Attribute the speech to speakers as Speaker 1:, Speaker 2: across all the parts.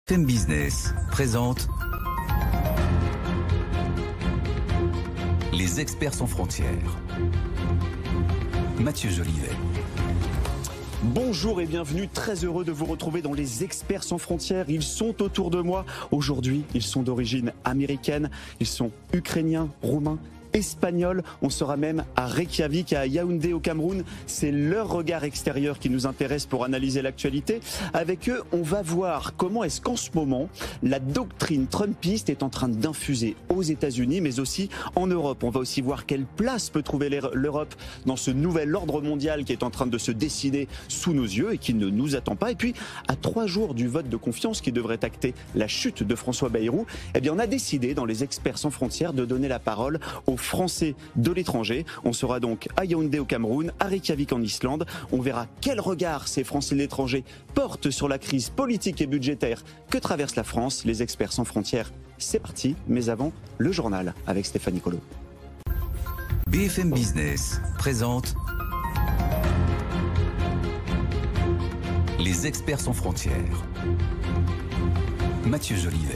Speaker 1: BFM Business présente Les experts sans frontières. Mathieu Jolivet.
Speaker 2: Bonjour et bienvenue, très heureux de vous retrouver dans les experts sans frontières. Ils sont autour de moi. Aujourd'hui, ils sont d'origine américaine, ils sont ukrainiens, roumains, espagnols. On sera même à Reykjavik, à Yaoundé au Cameroun. C'est leur regard extérieur qui nous intéresse pour analyser l'actualité. Avec eux, on va voir comment est-ce qu'en ce moment, la doctrine trumpiste est en train d'infuser aux États-Unis, mais aussi en Europe. On va aussi voir quelle place peut trouver l'Europe dans ce nouvel ordre mondial qui est en train de se dessiner sous nos yeux et qui ne nous attend pas. Et puis, à 3 jours du vote de confiance qui devrait acter la chute de François Bayrou, eh bien, on a décidé, dans les experts sans frontières, de donner la parole aux Français de l'étranger. On sera donc à Yaoundé au Cameroun, à Reykjavik en Islande. On verra quel regard ces Français de l'étranger portent sur la crise politique et budgétaire que traverse la France. Les experts sans frontières, c'est parti. Mais avant, le journal avec Stéphanie Colo.
Speaker 1: BFM Business présente Les experts sans frontières. Mathieu Jolivet.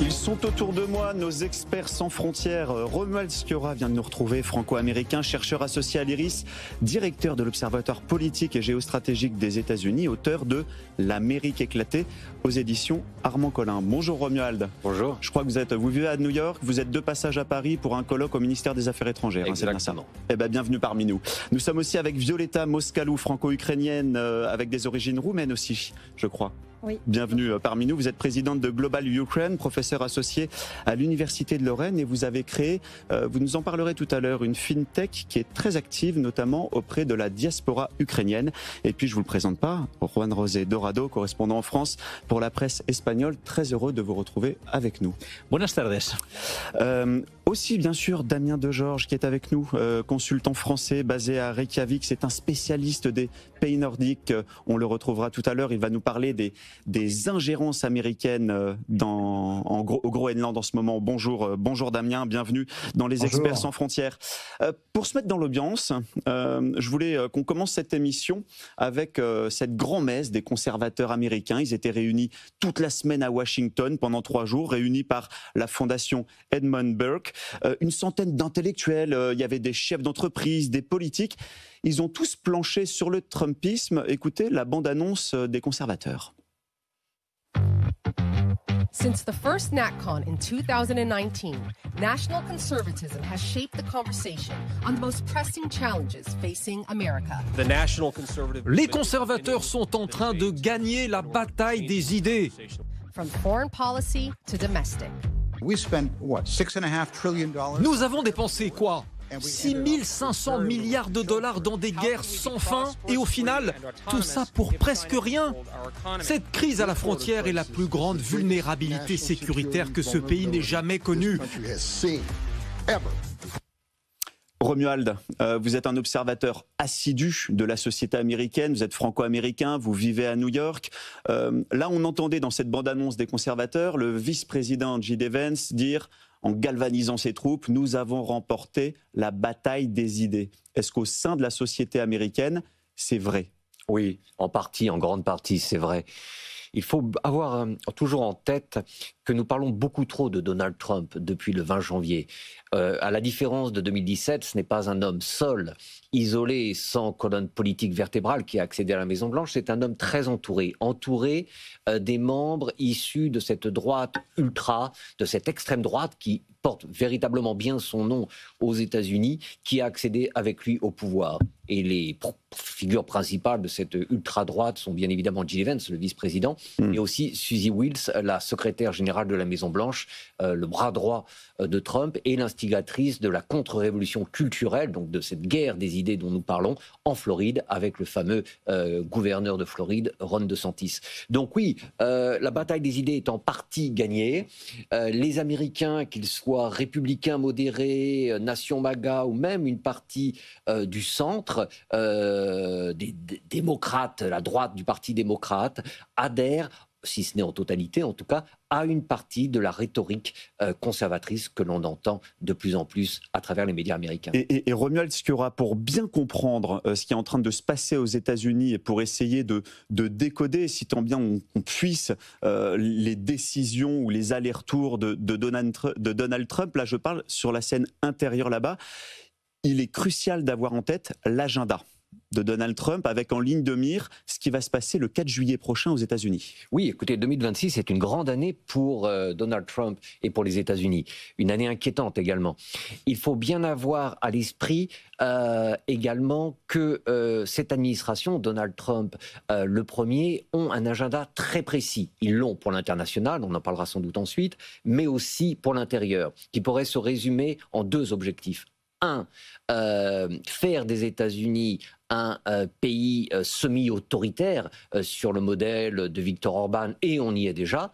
Speaker 2: Ils sont autour de moi, nos experts sans frontières. Romuald Sciorra vient de nous retrouver, franco-américain, chercheur associé à l'IRIS, directeur de l'Observatoire politique et géostratégique des États-Unis, auteur de L'Amérique éclatée aux éditions Armand Collin. Bonjour Romuald.
Speaker 3: Bonjour.
Speaker 2: Je crois que vous vivez à New York, vous êtes de passage à Paris pour un colloque au ministère des Affaires étrangères.
Speaker 3: Exactement.
Speaker 2: C'est bien ça. Eh bien, bienvenue parmi nous. Nous sommes aussi avec Violeta Moscalou, franco-ukrainienne, avec des origines roumaines aussi, je crois.
Speaker 4: Oui.
Speaker 2: Bienvenue parmi nous. Vous êtes présidente de Global Ukraine, professeur associé à l'Université de Lorraine et vous avez créé, vous nous en parlerez tout à l'heure, une fintech qui est très active, notamment auprès de la diaspora ukrainienne. Et puis, je vous le présente pas, Juan José Dorado, correspondant en France pour la presse espagnole. Très heureux de vous retrouver avec nous.
Speaker 5: Buenas tardes.
Speaker 2: Aussi, bien sûr, Damien Degeorges qui est avec nous, consultant français basé à Reykjavik. C'est un spécialiste des pays nordiques. On le retrouvera tout à l'heure. Il va nous parler des ingérences américaines au Groenland en ce moment. Bonjour Damien, bienvenue dans les Experts sans frontières. Pour se mettre dans l'ambiance, je voulais qu'on commence cette émission avec cette grand-messe des conservateurs américains. Ils étaient réunis toute la semaine à Washington pendant 3 jours, réunis par la fondation Edmund Burke. Une centaine d'intellectuels, il y avait des chefs d'entreprise, des politiques. Ils ont tous planché sur le trumpisme. Écoutez la bande-annonce des conservateurs.
Speaker 6: Since the first NatCon in 2019, national conservatism has shaped the conversation on the most pressing challenges facing America.
Speaker 5: Les conservateurs sont en train de gagner la bataille des idées.
Speaker 6: From foreign policy to domestic.
Speaker 5: Nous avons dépensé quoi ? 6 500 milliards de dollars dans des guerres sans fin et au final, tout ça pour presque rien. Cette crise à la frontière est la plus grande vulnérabilité sécuritaire que ce pays n'ait jamais connue.
Speaker 2: Romuald, vous êtes un observateur assidu de la société américaine, vous êtes franco-américain, vous vivez à New York. Là, on entendait dans cette bande-annonce des conservateurs le vice-président J.D. Vance dire, en galvanisant ses troupes, nous avons remporté la bataille des idées. Est-ce qu'au sein de la société américaine, c'est vrai ?
Speaker 3: Oui, en grande partie, c'est vrai. Il faut avoir toujours en tête que nous parlons beaucoup trop de Donald Trump depuis le 20 janvier. À la différence de 2017, ce n'est pas un homme seul, isolé, sans colonne politique vertébrale qui a accédé à la Maison-Blanche. C'est un homme très entouré des membres issus de cette droite ultra, de cette extrême droite qui porte véritablement bien son nom aux États-Unis, qui a accédé avec lui au pouvoir. Et les figures principales de cette ultra-droite sont bien évidemment J.D. Vance, le vice-président, et aussi Suzy Wiles, la secrétaire générale de la Maison-Blanche, le bras droit de Trump et l'instigatrice de la contre-révolution culturelle, donc de cette guerre des idées dont nous parlons, en Floride, avec le fameux gouverneur de Floride, Ron DeSantis. Donc oui, la bataille des idées est en partie gagnée. Les Américains, qu'ils soient républicains modérés, nation MAGA ou même une partie du centre, des démocrates, la droite du Parti démocrate, adhèrent si ce n'est en totalité, en tout cas, à une partie de la rhétorique conservatrice que l'on entend de plus en plus à travers les médias américains.
Speaker 2: Et Romuald Sciorra, pour bien comprendre ce qui est en train de se passer aux États-Unis et pour essayer de décoder, si tant bien on puisse, les décisions ou les allers-retours de Donald Trump, là je parle sur la scène intérieure là-bas, il est crucial d'avoir en tête l'agenda de Donald Trump, avec en ligne de mire ce qui va se passer le 4 juillet prochain aux États-Unis.
Speaker 3: Oui, écoutez, 2026 est une grande année pour Donald Trump et pour les États-Unis. Une année inquiétante également. Il faut bien avoir à l'esprit également que cette administration, Donald Trump, le premier, ont un agenda très précis. Ils l'ont pour l'international, on en parlera sans doute ensuite, mais aussi pour l'intérieur, qui pourrait se résumer en 2 objectifs. Un, faire des États-Unis un pays semi-autoritaire sur le modèle de Viktor Orban, et on y est déjà,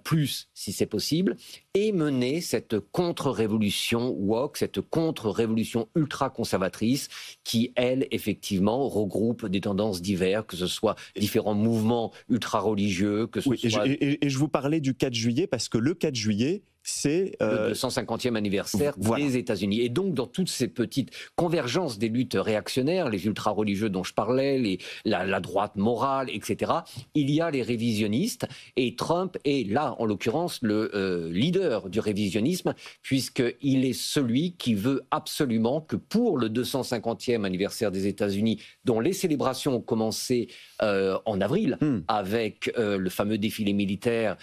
Speaker 3: plus si c'est possible, et mener cette contre-révolution woke, cette contre-révolution ultra-conservatrice qui, elle, effectivement, regroupe des tendances diverses, que ce soit différents mouvements ultra-religieux, que ce soit...
Speaker 2: Et je vous parlais du 4 juillet, parce que le 4 juillet, c'est
Speaker 3: le 250e anniversaire des États-Unis. Et donc, dans toutes ces petites convergences des luttes réactionnaires, les ultra-religieux dont je parlais, la droite morale, etc., il y a les révisionnistes. Et Trump est là, en l'occurrence, le leader du révisionnisme, puisqu'il est celui qui veut absolument que pour le 250e anniversaire des États-Unis, dont les célébrations ont commencé en avril, avec le fameux défilé militaire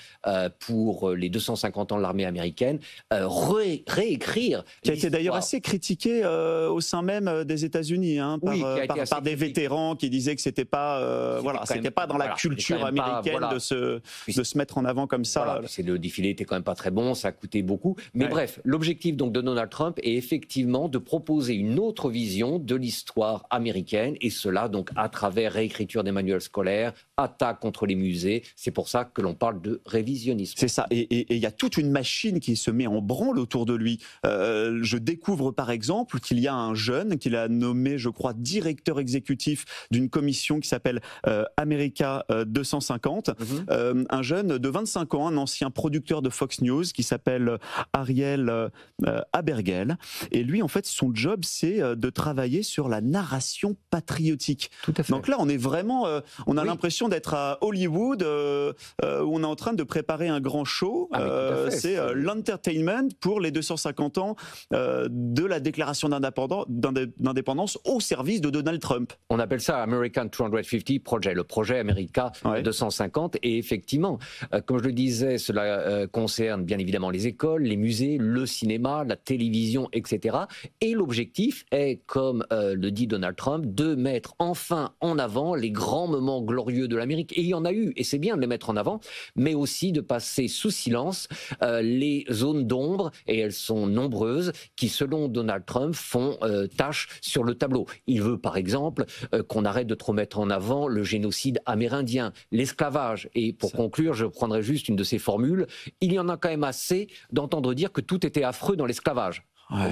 Speaker 3: pour les 250 ans de l'armée américaine, réécrire...
Speaker 2: Qui a été d'ailleurs assez critiqué au sein même des États-Unis, par des vétérans qui disaient que c'était pas, c'était pas dans la culture américaine de se mettre en avant comme ça.
Speaker 3: Voilà, le défilé était quand même pas très bon, ça a coûté beaucoup. Mais bref, l'objectif donc de Donald Trump est effectivement de proposer une autre vision de l'histoire américaine, et cela donc à travers réécriture des manuels scolaires, attaque contre les musées. C'est pour ça que l'on parle de révisionnisme.
Speaker 2: C'est ça. Et il y a toute une machine qui se met en branle autour de lui. Je découvre par exemple qu'il y a un jeune qu'il a nommé, je crois, directeur exécutif d'une commission qui s'appelle America 250. Un jeune de 25 ans, un ancien producteur de Fox News qui s'appelle Ariel Habergel. Et lui, en fait, son job, c'est de travailler sur la narration patriotique.
Speaker 3: Tout à fait.
Speaker 2: Donc là, on est vraiment... on a l'impression d'être à Hollywood, où on est en train de préparer un grand show. C'est l'entertainment pour les 250 ans de la déclaration d'indépendance au service de Donald Trump.
Speaker 3: On appelle ça American 250 Project, le projet America 250. Et effectivement, comme je le disais, cela concerne bien évidemment les écoles, les musées, le cinéma, la télévision, etc. Et l'objectif est, comme le dit Donald Trump, de mettre enfin en avant les grands moments glorieux de l'Amérique. Et il y en a eu, et c'est bien de les mettre en avant, mais aussi de passer sous silence les zones d'ombre, et elles sont nombreuses, qui selon Donald Trump font tâche sur le tableau. Il veut par exemple qu'on arrête de trop mettre en avant le génocide amérindien, l'esclavage. Et pour conclure, je prendrai juste une de ces formules. Il y en a quand même assez d'entendre dire que tout était affreux dans l'esclavage.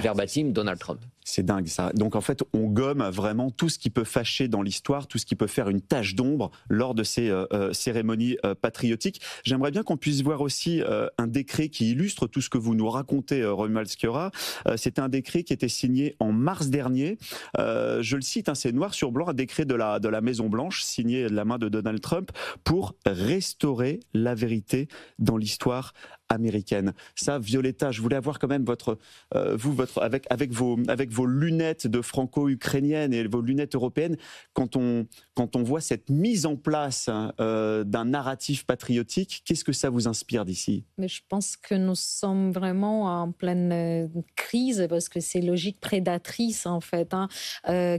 Speaker 3: Verbatim, Donald Trump.
Speaker 2: C'est dingue ça. Donc en fait, on gomme vraiment tout ce qui peut fâcher dans l'histoire, tout ce qui peut faire une tache d'ombre lors de ces cérémonies patriotiques. J'aimerais bien qu'on puisse voir aussi un décret qui illustre tout ce que vous nous racontez, Romuald Sciorra. C'est un décret qui était signé en mars dernier. Je le cite, c'est noir sur blanc, un décret de la Maison-Blanche signé de la main de Donald Trump pour restaurer la vérité dans l'histoire américaine. Ça, Violetta, je voulais avoir quand même avec vos lunettes de franco-ukrainienne et vos lunettes européennes, quand on voit cette mise en place d'un narratif patriotique, qu'est-ce que ça vous inspire d'ici ?
Speaker 4: Mais je pense que nous sommes vraiment en pleine crise, parce que ces logiques prédatrices, en fait,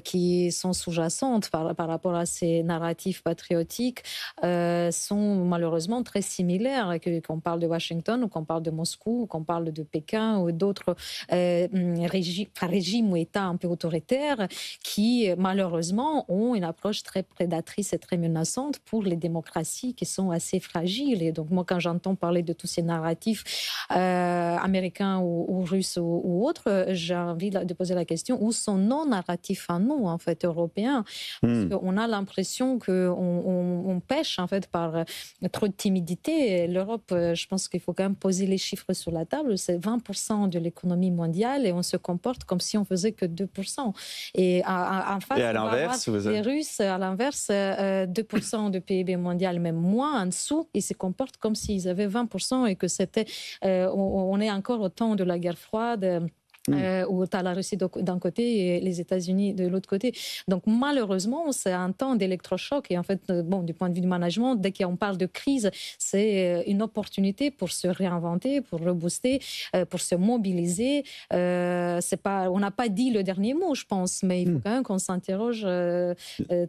Speaker 4: qui sont sous-jacentes par rapport à ces narratifs patriotiques, sont malheureusement très similaires. Qu'on parle de Washington, Téhéran, ou qu'on parle de Moscou, ou qu'on parle de Pékin, ou d'autres régimes ou États un peu autoritaires qui, malheureusement, ont une approche très prédatrice et très menaçante pour les démocraties qui sont assez fragiles. Et donc, moi, quand j'entends parler de tous ces narratifs américains ou russes ou autres, j'ai envie de poser la question, où sont nos narratifs à nous, en fait, européens? Parce qu'on a l'impression qu'on pêche, en fait, par trop de timidité. L'Europe, je pense qu'il faut quand même poser les chiffres sur la table. C'est 20% de l'économie mondiale et on se comporte comme si on faisait que 2%. Et en face,
Speaker 2: et à l'inverse,
Speaker 4: les Russes, à l'inverse, 2% de PIB mondial, même moins en dessous, ils se comportent comme s'ils avaient 20% et que c'était, on est encore au temps de la guerre froide. Où tu as la Russie d'un côté et les États-Unis de l'autre côté. Donc malheureusement, c'est un temps d'électrochoc. Et en fait, bon, du point de vue du management, dès qu'on parle de crise, c'est une opportunité pour se réinventer, pour rebooster, pour se mobiliser. C'est pas, on n'a pas dit le dernier mot, je pense, mais il faut quand même qu'on s'interroge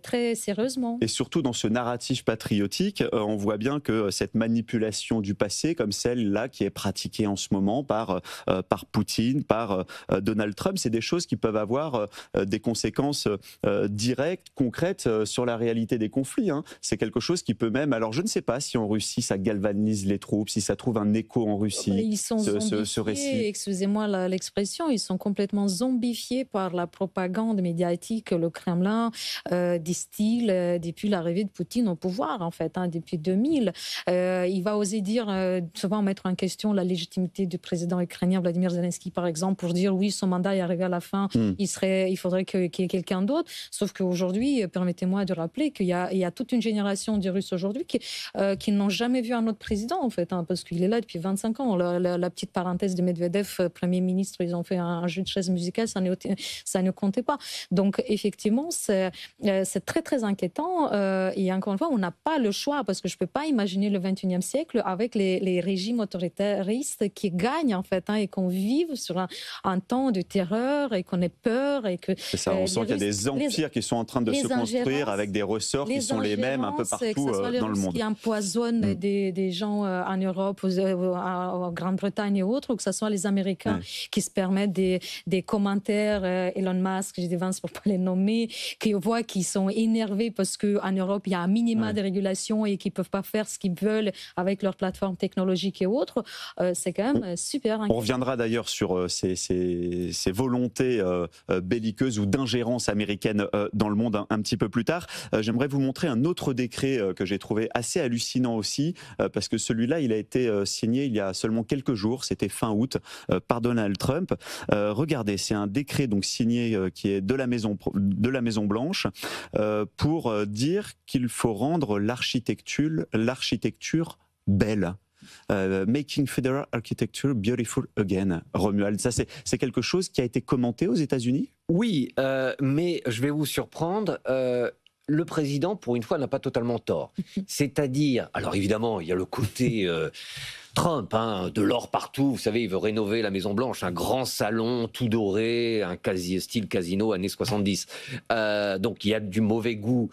Speaker 4: très sérieusement.
Speaker 2: Et surtout dans ce narratif patriotique, on voit bien que cette manipulation du passé, comme celle-là qui est pratiquée en ce moment par Poutine, par Donald Trump, c'est des choses qui peuvent avoir des conséquences directes, concrètes sur la réalité des conflits. Hein. C'est quelque chose qui peut même... Alors je ne sais pas si en Russie ça galvanise les troupes, si ça trouve un écho en Russie,
Speaker 4: ils sont
Speaker 2: ce récit.
Speaker 4: Excusez-moi l'expression, ils sont complètement zombifiés par la propagande médiatique que le Kremlin distille depuis l'arrivée de Poutine au pouvoir, en fait, hein, depuis 2000. Il va oser dire, souvent mettre en question la légitimité du président ukrainien Vladimir Zelensky, par exemple, pour dire oui, son mandat est arrivé à la fin, il faudrait qu'il y ait quelqu'un d'autre. Sauf qu'aujourd'hui, permettez-moi de rappeler qu'il y a toute une génération de Russes aujourd'hui qui n'ont jamais vu un autre président, en fait, hein, parce qu'il est là depuis 25 ans. La petite parenthèse de Medvedev, Premier ministre, ils ont fait un jeu de chaises musicales, ça ne comptait pas. Donc, effectivement, c'est très, très inquiétant. Et encore une fois, on n'a pas le choix, parce que je ne peux pas imaginer le 21e siècle avec les régimes autoritaristes qui gagnent, en fait, hein, et qu'on vive sur un temps de terreur et qu'on ait peur. Et que,
Speaker 2: c'est ça, on sent qu'il y a des empires qui sont en train de se construire avec des ressorts qui sont les mêmes un peu partout dans le monde.
Speaker 4: Qui empoisonnent des gens en Europe, en Grande-Bretagne et autres, ou que ce soit les Américains qui se permettent des commentaires, Elon Musk, j'ai des Vance pour ne pas les nommer, qui voient qu'ils sont énervés parce qu'en Europe, il y a un minima de régulation et qu'ils ne peuvent pas faire ce qu'ils veulent avec leurs plateformes technologiques et autres. C'est quand même super inquiétant.
Speaker 2: On reviendra d'ailleurs sur ces volontés belliqueuses ou d'ingérence américaine dans le monde un petit peu plus tard. J'aimerais vous montrer un autre décret que j'ai trouvé assez hallucinant aussi, parce que celui-là, il a été signé il y a seulement quelques jours, c'était fin août, par Donald Trump. Regardez, c'est un décret donc signé qui est de la Maison Blanche pour dire qu'il faut rendre l'architecture belle. Making Federal Architecture Beautiful Again. Romuald, ça c'est quelque chose qui a été commenté aux États-Unis ?
Speaker 3: Oui, mais je vais vous surprendre. Le président, pour une fois, n'a pas totalement tort. C'est-à-dire, alors évidemment, il y a le côté Trump, hein, de l'or partout. Vous savez, il veut rénover la Maison-Blanche, un grand salon tout doré, un style casino années 70. Donc il y a du mauvais goût,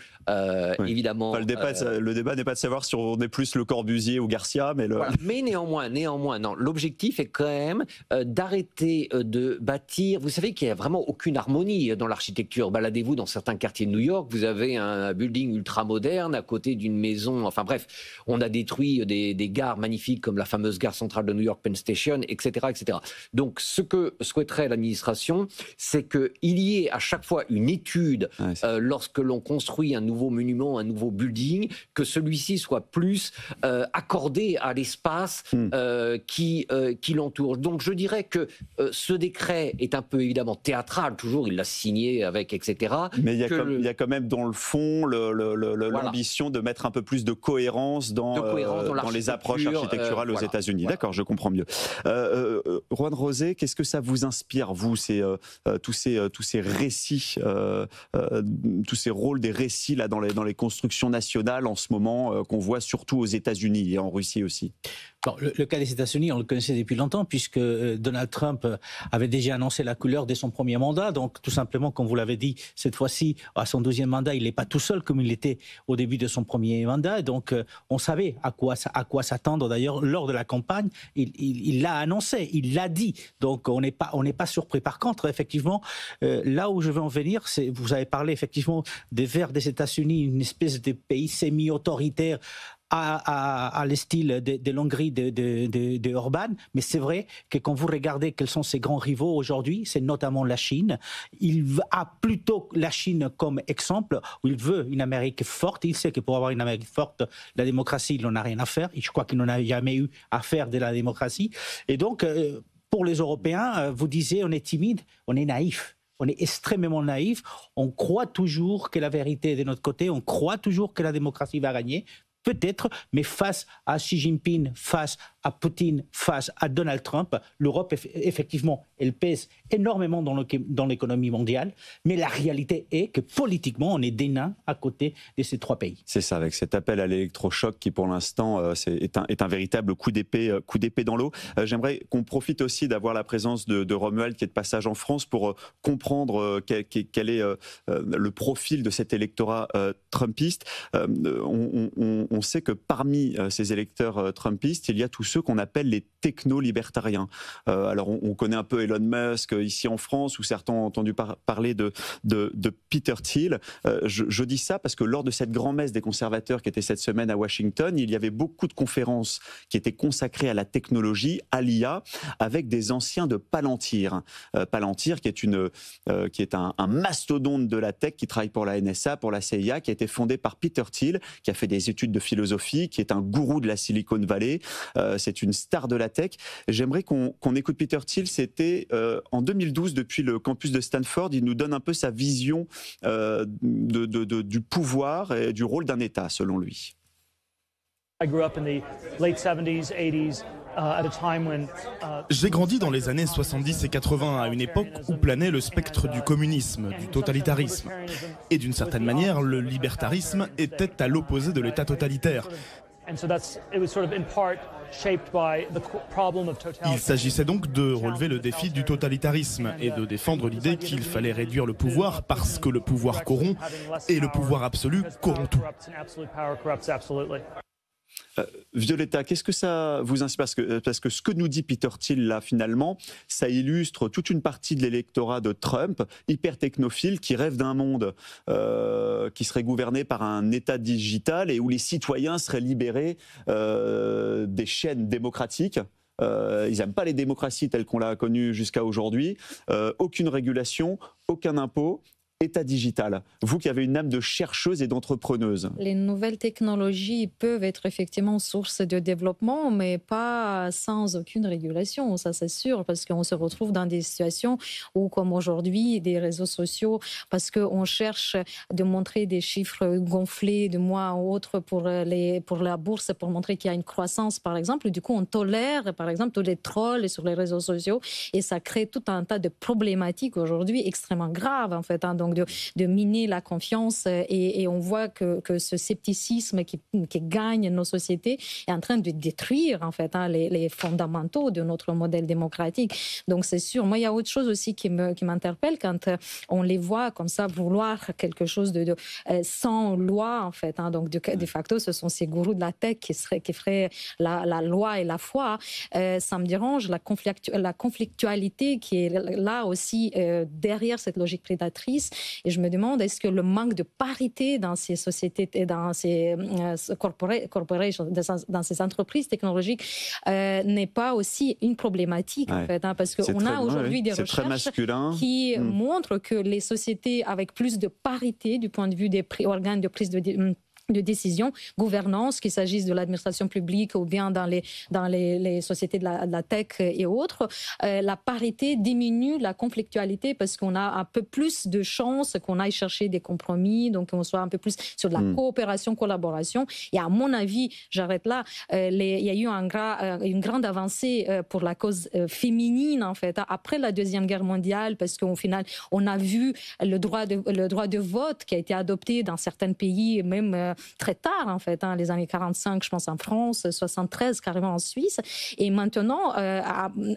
Speaker 3: évidemment.
Speaker 2: Enfin, le débat n'est pas de savoir si on est plus le Corbusier ou Garcia, mais
Speaker 3: voilà. Mais néanmoins, non. L'objectif est quand même d'arrêter de bâtir. Vous savez qu'il n'y a vraiment aucune harmonie dans l'architecture. Baladez-vous dans certains quartiers de New York, vous avez un building ultra moderne à côté d'une maison. Enfin bref, on a détruit des gares magnifiques comme la fameuse gare centrale de New York, Penn Station, etc., etc. Donc, ce que souhaiterait l'administration, c'est qu'il y ait à chaque fois une étude lorsque l'on construit un nouveau monument, un nouveau building, que celui-ci soit plus accordé à l'espace qui l'entoure. Donc, je dirais que ce décret est un peu évidemment théâtral, toujours, il l'a signé avec, etc.
Speaker 2: Mais il y a quand même dans le fond l'ambition de mettre un peu plus de cohérence dans les approches architecturales aux États-Unis. Ouais. D'accord, je comprends mieux. Juan José, qu'est-ce que ça vous inspire, vous, tous ces récits, tous ces rôles des récits là dans les constructions nationales en ce moment qu'on voit surtout aux États-Unis et en Russie aussi?
Speaker 7: Bon, le cas des États-Unis, on le connaissait depuis longtemps, puisque Donald Trump avait déjà annoncé la couleur dès son premier mandat. Donc, tout simplement, comme vous l'avez dit, cette fois-ci, à son 12e mandat, il est pas tout seul comme il était au début de son premier mandat. Donc, on savait à quoi s'attendre. D'ailleurs, lors de la campagne, il l'a annoncé, il l'a dit. Donc, on n'est pas surpris. Par contre, effectivement, là où je veux en venir, c'est, vous avez parlé effectivement des Verts des États-Unis, une espèce de pays semi-autoritaire à le style de l'Hongrie de Orban, mais c'est vrai que quand vous regardez quels sont ses grands rivaux aujourd'hui, c'est notamment la Chine. Il a plutôt la Chine comme exemple, où il veut une Amérique forte. Il sait que pour avoir une Amérique forte, la démocratie, il n'en a rien à faire. Je crois qu'il n'en a jamais eu à faire de la démocratie. Et donc, pour les Européens, vous disiez, on est timide, on est naïf. On est extrêmement naïf. On croit toujours que la vérité est de notre côté. On croit toujours que la démocratie va gagner. Peut-être, mais face à Xi Jinping, face à Poutine, face à Donald Trump, l'Europe, effectivement, elle pèse énormément dans l'économie mondiale, mais la réalité est que politiquement, on est des nains à côté de ces trois pays.
Speaker 2: C'est ça, avec cet appel à l'électrochoc qui, pour l'instant, est un véritable coup d'épée dans l'eau. J'aimerais qu'on profite aussi d'avoir la présence de Romuald, qui est de passage en France, pour comprendre quel est le profil de cet électorat trumpiste. On sait que parmi ces électeurs trumpistes, il y a tous ceux qu'on appelle les techno-libertariens. Alors on connaît un peu Elon Musk ici en France, où certains ont entendu parler de Peter Thiel. Je dis ça parce que lors de cette grand-messe des conservateurs qui était cette semaine à Washington, il y avait beaucoup de conférences qui étaient consacrées à la technologie, à l'IA, avec des anciens de Palantir. Palantir qui est un mastodonte de la tech, qui travaille pour la NSA, pour la CIA, qui a été fondé par Peter Thiel, qui a fait des études de philosophie, qui est un gourou de la Silicon Valley. C'est une star de la tech. J'aimerais qu'on écoute Peter Thiel. C'était en 2012, depuis le campus de Stanford. Il nous donne un peu sa vision du pouvoir et du rôle d'un État, selon lui.
Speaker 8: J'ai grandi dans les années 70 et 80, à une époque où planait le spectre du communisme, du totalitarisme. Et d'une certaine manière, le libertarisme était à l'opposé de l'État totalitaire. Il s'agissait donc de relever le défi du totalitarisme et de défendre l'idée qu'il fallait réduire le pouvoir parce que le pouvoir corrompt et le pouvoir absolu corrompt tout.
Speaker 2: Violetta, qu'est-ce que ça vous inspire ? Parce que ce que nous dit Peter Thiel, là, finalement, ça illustre toute une partie de l'électorat de Trump, hyper technophile, qui rêve d'un monde qui serait gouverné par un État digital et où les citoyens seraient libérés des chaînes démocratiques. Ils n'aiment pas les démocraties telles qu'on l'a connues jusqu'à aujourd'hui. Aucune régulation, aucun impôt. État digital, vous qui avez une âme de chercheuse et d'entrepreneuse.
Speaker 4: Les nouvelles technologies peuvent être effectivement source de développement, mais pas sans aucune régulation, ça c'est sûr, parce qu'on se retrouve dans des situations où, comme aujourd'hui, des réseaux sociaux, parce qu'on cherche de montrer des chiffres gonflés de mois ou autre pour la bourse, pour montrer qu'il y a une croissance, par exemple. Du coup, on tolère, par exemple, tous les trolls sur les réseaux sociaux, et ça crée tout un tas de problématiques aujourd'hui extrêmement graves, en fait, Donc de miner la confiance, et on voit que ce scepticisme qui gagne nos sociétés est en train de détruire en fait les fondamentaux de notre modèle démocratique. Donc c'est sûr. Moi, il y a autre chose aussi qui m'interpelle quand on les voit comme ça vouloir quelque chose de sans loi en fait. Donc de facto, ce sont ces gourous de la tech qui feraient la loi et la foi. Ça me dérange la conflictualité qui est là aussi derrière cette logique prédatrice. Et je me demande, est-ce que le manque de parité dans ces sociétés, dans ces corporations, dans ces entreprises technologiques n'est pas aussi une problématique en fait, parce qu'on a aujourd'hui des recherches qui montrent que les sociétés avec plus de parité du point de vue des organes de prise de décision, gouvernance, qu'il s'agisse de l'administration publique ou bien dans les sociétés de la tech et autres, la parité diminue la conflictualité parce qu'on a un peu plus de chances qu'on aille chercher des compromis, donc on soit un peu plus sur de la coopération, collaboration. Et à mon avis, j'arrête là, il y a eu une grande avancée pour la cause féminine en fait, après la Deuxième Guerre mondiale, parce qu'au final, on a vu le droit de vote qui a été adopté dans certains pays, même très tard, en fait, les années 45, je pense, en France, 73, carrément en Suisse. Et maintenant,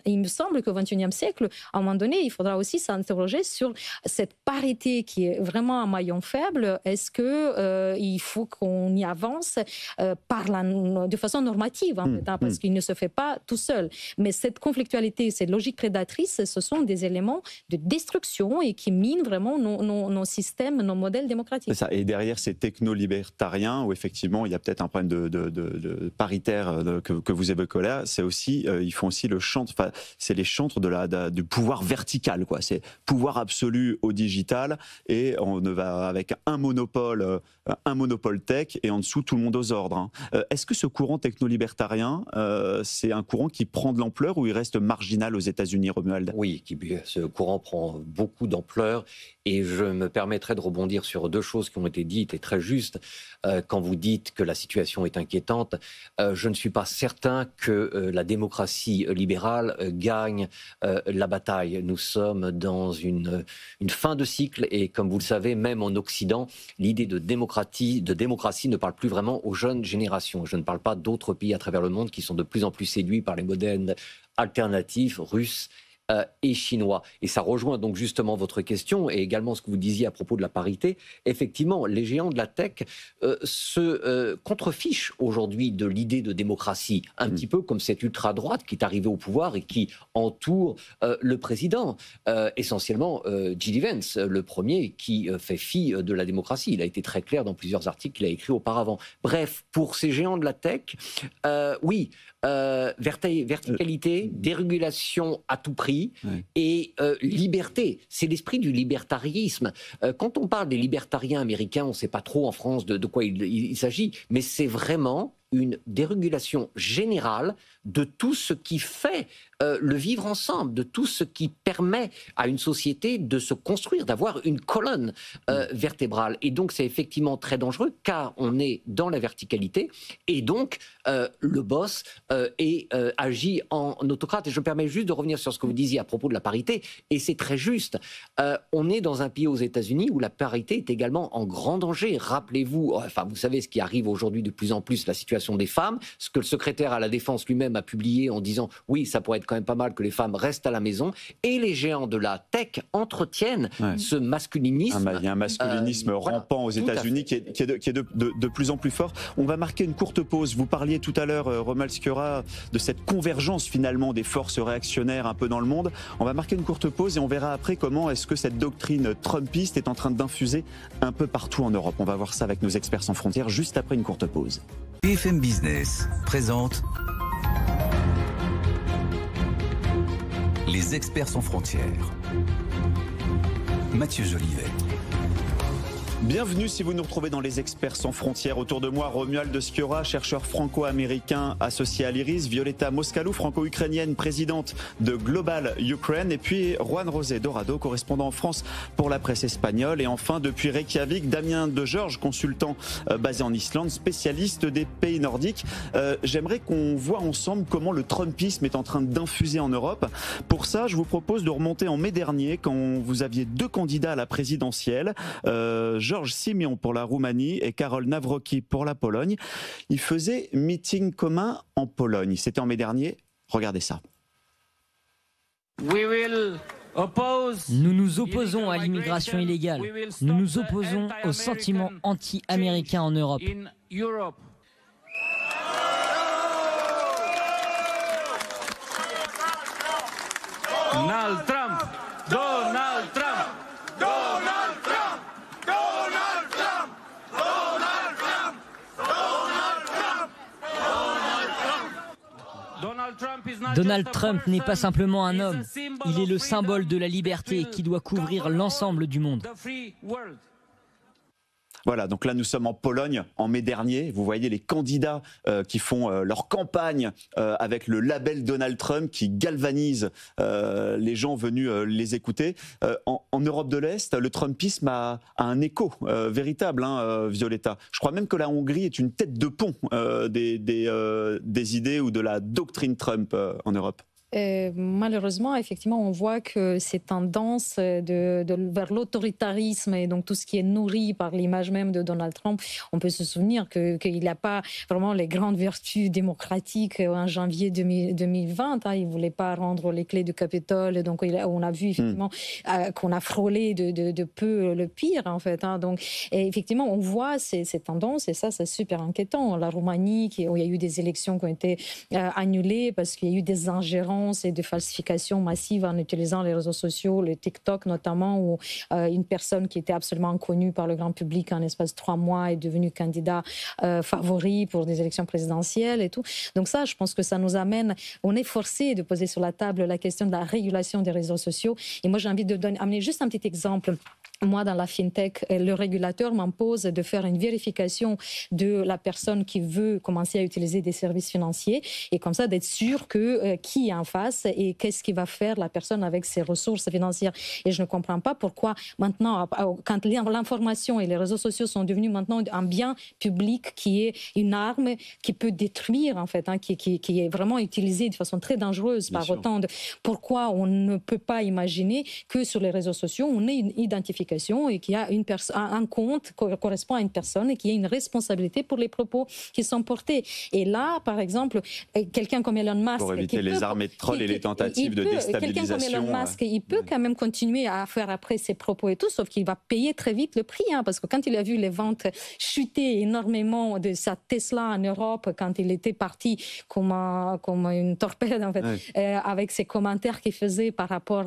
Speaker 4: il me semble qu'au XXIe siècle, à un moment donné, il faudra aussi s'interroger sur cette parité qui est vraiment un maillon faible. Est-ce qu'il faut qu'on y avance de façon normative, en fait, parce qu'il ne se fait pas tout seul. Mais cette conflictualité, cette logique prédatrice, ce sont des éléments de destruction et qui minent vraiment nos systèmes, nos modèles démocratiques.
Speaker 2: C'est ça. Et derrière ces techno-libertariens, où effectivement il y a peut-être un problème de paritaire que vous évoquez là, c'est aussi, ils font aussi le chantre, c'est les chantres du pouvoir vertical, quoi. C'est pouvoir absolu au digital, et on va avec un monopole tech, et en dessous tout le monde aux ordres. Est-ce que ce courant techno-libertarien, c'est un courant qui prend de l'ampleur ou il reste marginal aux États-Unis, Romuald?
Speaker 3: Oui, ce courant prend beaucoup d'ampleur, et je me permettrai de rebondir sur deux choses qui ont été dites et très justes. Quand vous dites que la situation est inquiétante, je ne suis pas certain que la démocratie libérale gagne la bataille. Nous sommes dans une fin de cycle, et comme vous le savez, même en Occident, l'idée de démocratie ne parle plus vraiment aux jeunes générations. Je ne parle pas d'autres pays à travers le monde qui sont de plus en plus séduits par les modèles alternatifs russes et chinois. Et ça rejoint donc justement votre question et également ce que vous disiez à propos de la parité. Effectivement, les géants de la tech se contrefichent aujourd'hui de l'idée de démocratie, un petit peu comme cette ultra-droite qui est arrivée au pouvoir et qui entoure le président. Essentiellement, J.D. Vance, le premier qui fait fi de la démocratie. Il a été très clair dans plusieurs articles qu'il a écrits auparavant. Bref, pour ces géants de la tech, oui, verticalité, dérégulation à tout prix, et liberté. C'est l'esprit du libertarisme. Quand on parle des libertariens américains, on ne sait pas trop en France de quoi il s'agit, mais c'est vraiment une dérégulation générale de tout ce qui fait le vivre ensemble, de tout ce qui permet à une société de se construire, d'avoir une colonne vertébrale. Et donc c'est effectivement très dangereux, car on est dans la verticalité, et donc le boss agit en autocrate. Et je me permets juste de revenir sur ce que vous disiez à propos de la parité, et c'est très juste. On est dans un pays aux États-Unis où la parité est également en grand danger. Rappelez-vous, enfin vous savez ce qui arrive aujourd'hui de plus en plus, la situation des femmes, ce que le secrétaire à la Défense lui-même a publié en disant oui, ça pourrait être quand même pas mal que les femmes restent à la maison, et les géants de la tech entretiennent ce masculinisme.
Speaker 2: Il y a un masculinisme rampant aux États-Unis qui est de plus en plus fort. On va marquer une courte pause. Vous parliez tout à l'heure, Romuald Sciorra, de cette convergence finalement des forces réactionnaires un peu dans le monde. On va marquer une courte pause et on verra après comment est-ce que cette doctrine trumpiste est en train d'infuser un peu partout en Europe. On va voir ça avec nos experts sans frontières juste après une courte pause.
Speaker 1: BFM Business présente Les experts sans frontières. Mathieu Jolivet.
Speaker 2: Bienvenue si vous nous retrouvez dans les experts sans frontières. Autour de moi, Romuald Sciorra, chercheur franco-américain associé à l'IRIS, Violeta Moskalu, franco-ukrainienne, présidente de Global Ukraine, et puis Juan José Dorado, correspondant en France pour la presse espagnole. Et enfin, depuis Reykjavik, Damien De George, consultant basé en Islande, spécialiste des pays nordiques. J'aimerais qu'on voit ensemble comment le trumpisme est en train d'infuser en Europe. Pour ça, je vous propose de remonter en mai dernier, quand vous aviez deux candidats à la présidentielle, George Simion pour la Roumanie et Karol Nawrocki pour la Pologne. Ils faisaient meeting commun en Pologne. C'était en mai dernier. Regardez ça.
Speaker 9: Nous nous opposons à l'immigration illégale. Nous nous opposons au sentiment anti-américain en Europe.
Speaker 10: Donald Trump, Donald Trump, Donald Trump, Donald Trump, Donald Trump, Donald Trump.
Speaker 9: Donald Trump n'est pas simplement un homme, il est le symbole de la liberté qui doit couvrir l'ensemble du monde.
Speaker 2: Voilà, donc là nous sommes en Pologne en mai dernier. Vous voyez les candidats qui font leur campagne avec le label Donald Trump qui galvanise les gens venus les écouter. En Europe de l'Est, le Trumpisme a un écho véritable, Violeta. Je crois même que la Hongrie est une tête de pont des idées ou de la doctrine Trump en Europe.
Speaker 4: Malheureusement, effectivement, on voit que ces tendances vers l'autoritarisme et donc tout ce qui est nourri par l'image même de Donald Trump, on peut se souvenir qu'il n'a pas vraiment les grandes vertus démocratiques en janvier 2020. Il ne voulait pas rendre les clés du Capitole. Donc, on a vu effectivement qu'on a frôlé de peu le pire, en fait. Donc, et effectivement, on voit ces tendances et ça, c'est super inquiétant. La Roumanie, où il y a eu des élections qui ont été annulées parce qu'il y a eu des ingérences et de falsifications massives en utilisant les réseaux sociaux, le TikTok notamment, où une personne qui était absolument inconnue par le grand public en espace de 3 mois est devenue candidat favori pour des élections présidentielles et tout. Donc ça, je pense que ça nous amène, on est forcé de poser sur la table la question de la régulation des réseaux sociaux. Et moi, j'ai envie de amener juste un petit exemple. Moi, dans la FinTech, le régulateur m'impose de faire une vérification de la personne qui veut commencer à utiliser des services financiers et comme ça d'être sûr que qui est en face et qu'est-ce qu'il va faire la personne avec ses ressources financières. Et je ne comprends pas pourquoi maintenant, quand l'information et les réseaux sociaux sont devenus maintenant un bien public qui est une arme qui peut détruire en fait, qui est vraiment utilisée de façon très dangereuse par autant de... Pourquoi on ne peut pas imaginer que sur les réseaux sociaux, on ait une identification et qu'il y a un compte qui correspond à une personne et qu'il y a une responsabilité pour les propos qui sont portés. Et là, par exemple, quelqu'un comme Elon Musk...
Speaker 2: Pour éviter les armées de trolls et les tentatives de déstabilisation.
Speaker 4: Quelqu'un comme Elon Musk, il peut quand même continuer à faire après ses propos et tout, sauf qu'il va payer très vite le prix. Parce que quand il a vu les ventes chuter énormément de sa Tesla en Europe, quand il était parti comme une torpède, en fait, avec ses commentaires qu'il faisait par rapport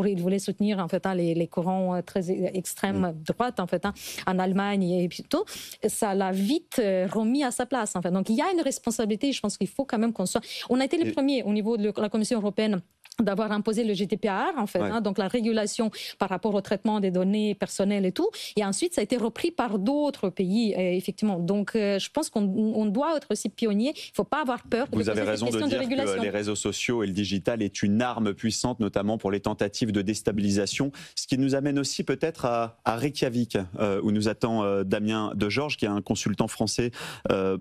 Speaker 4: il voulait soutenir en fait, les courants très extrême droite en fait, en Allemagne et puis tout, ça l'a vite remis à sa place en fait. Donc il y a une responsabilité, je pense qu'il faut quand même qu'on soit... On a été les premiers au niveau de la Commission européenne d'avoir imposé le GDPR, en fait, donc la régulation par rapport au traitement des données personnelles et tout. Et ensuite, ça a été repris par d'autres pays, effectivement. Donc, je pense qu'on doit être aussi pionnier. Il ne faut pas avoir peur.
Speaker 2: Vous avez raison de dire que les réseaux sociaux et le digital est une arme puissante, notamment pour les tentatives de déstabilisation. Ce qui nous amène aussi peut-être à Reykjavik, où nous attend Damien Degeorges, qui est un consultant français